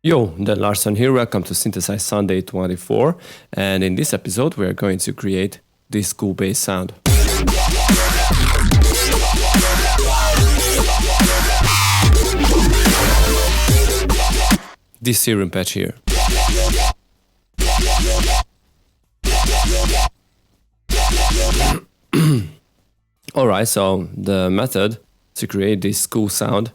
Yo, Dan Larsson here, welcome to Synthesize Sunday 24, and in this episode we are going to create this cool bass sound. This Serum patch here. Alright, so the method to create this cool sound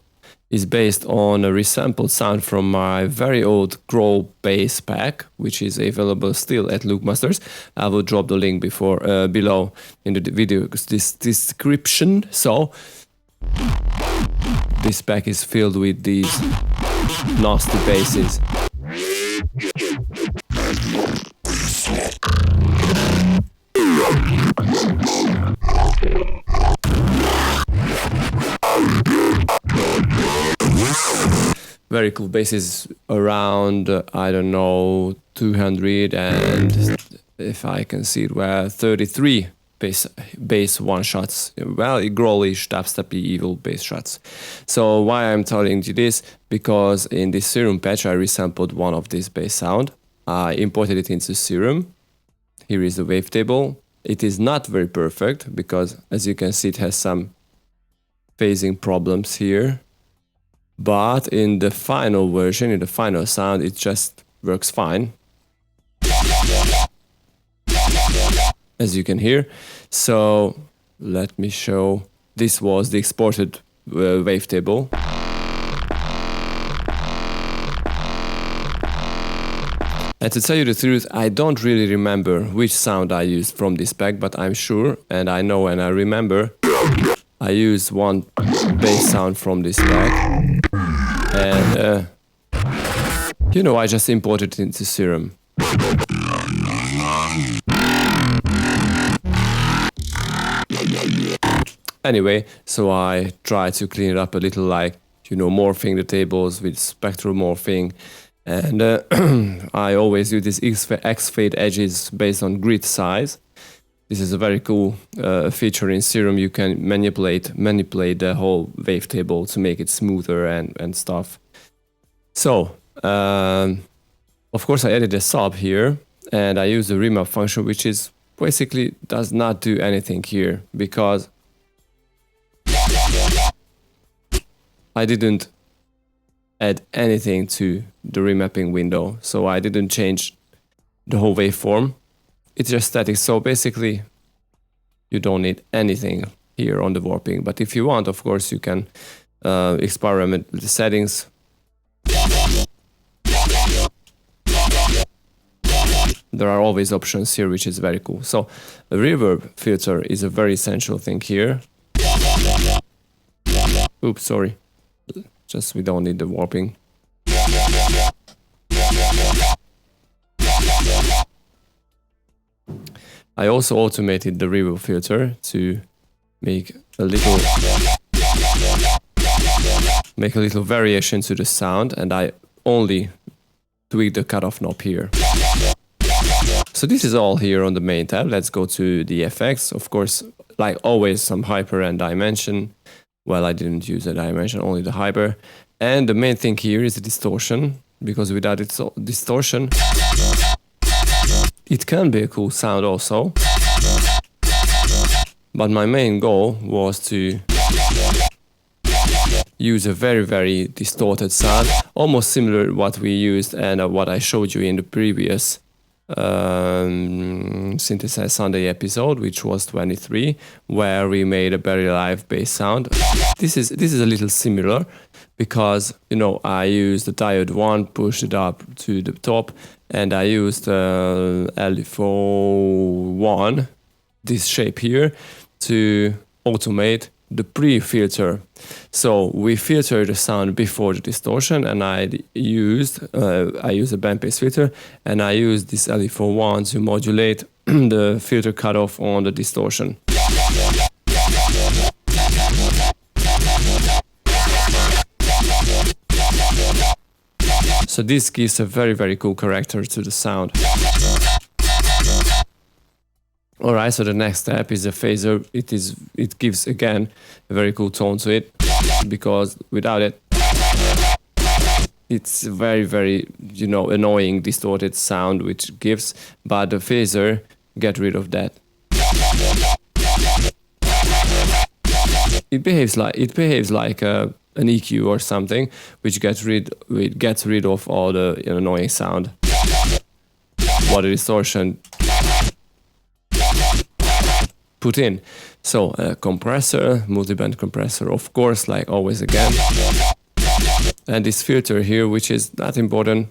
is based on a resampled sound from my very old Grow bass pack, which is available still at Luke Masters. I will drop the link below in the video description. So this pack is filled with these nasty basses. Very cool basses around, I don't know, 200 and if I can see it well, 33 bass one shots. Well, growlish, dubstep, evil bass shots. So why I'm telling you this? Because in this Serum patch I resampled one of this bass sound. I imported it into Serum. Here is the wavetable. It is not very perfect because, as you can see, it has some phasing problems here. But in the final version, in the final sound, it just works fine, as you can hear. So let me show. This was the exported wavetable. And to tell you the truth, I don't really remember which sound I used from this pack, but I'm sure, and I know and I remember, I used one bass sound from this pack. And, I just imported it into Serum. Anyway, so I tried to clean it up a little, like, morphing the tables with spectral morphing. And I always use these X-fade edges based on grid size. This is a very cool feature in Serum. You can manipulate the whole wavetable to make it smoother and stuff. So, of course I added a sub here, and I use the remap function, which is basically does not do anything here, because I didn't add anything to the remapping window. So I didn't change the whole waveform. It's just static, so basically you don't need anything here on the warping. But if you want, of course, you can experiment with the settings. There are always options here, which is very cool. So the reverb filter is a very essential thing here. Oops, sorry. Just we don't need the warping. I also automated the reverb filter to make a little variation to the sound, and I only tweak the cutoff knob here. So this is all here on the main tab. Let's go to the effects. Of course, like always, some hyper and dimension. Well, I didn't use a dimension, only the hyper. And the main thing here is the distortion, because without distortion, it can be a cool sound also. But my main goal was to use a very, very distorted sound, almost similar to what we used and what I showed you in the previous Synthesize Sunday episode, which was 23, where we made a very live bass sound. This is a little similar, because I used the diode 1, pushed it up to the top, and I used LFO1, this shape here, to automate the pre-filter. So we filter the sound before the distortion, and I used a bandpass filter, and I used this LFO1 to modulate the filter cutoff on the distortion. So this gives a very, very cool character to the sound. Alright, so the next step is a phaser. It gives again a very cool tone to it, because without it it's very, very, annoying, distorted sound which gives, but the phaser get rid of that. It behaves like an EQ or something, which gets rid of all the annoying sound. What the distortion put in. So compressor, multiband compressor, of course, like always again. And this filter here, which is not important.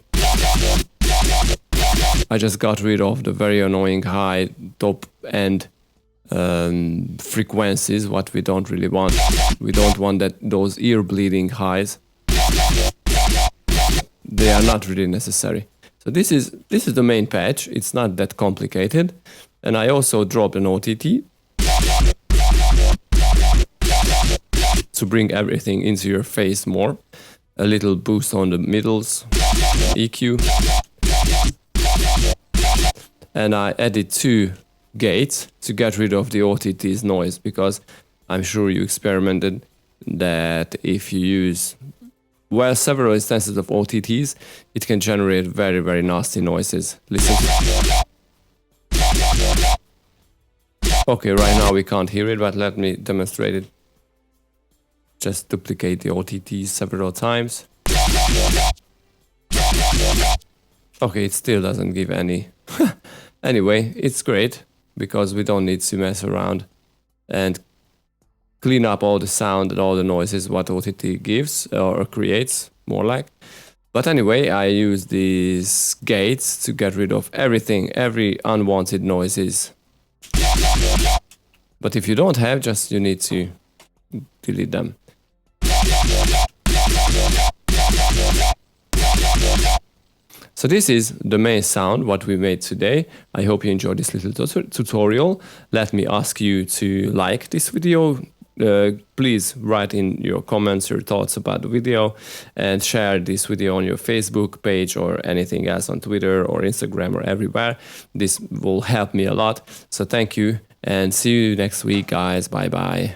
I just got rid of the very annoying high top end frequencies, what we don't really want. We don't want those ear bleeding highs. They are not really necessary. So this is the main patch. It's not that complicated. And I also dropped an OTT to bring everything into your face more. A little boost on the middles, EQ. And I added 2 gates to get rid of the OTT's noise, because I'm sure you experimented that if you use several instances of OTTs, it can generate very, very nasty noises. Listen. Okay, right now we can't hear it, but let me demonstrate it. Just duplicate the OTTs several times. Okay, it still doesn't give any. Anyway, it's great, because we don't need to mess around and clean up all the sound and all the noises what OTT gives or creates, more like. But anyway, I use these gates to get rid of everything, every unwanted noises. But if you don't have, you need to delete them. So this is the main sound what we made today. I hope you enjoyed this little tutorial. Let me ask you to like this video. Please write in your comments your thoughts about the video, and share this video on your Facebook page or anything else on Twitter or Instagram or everywhere. This will help me a lot. So thank you, and see you next week, guys. Bye bye.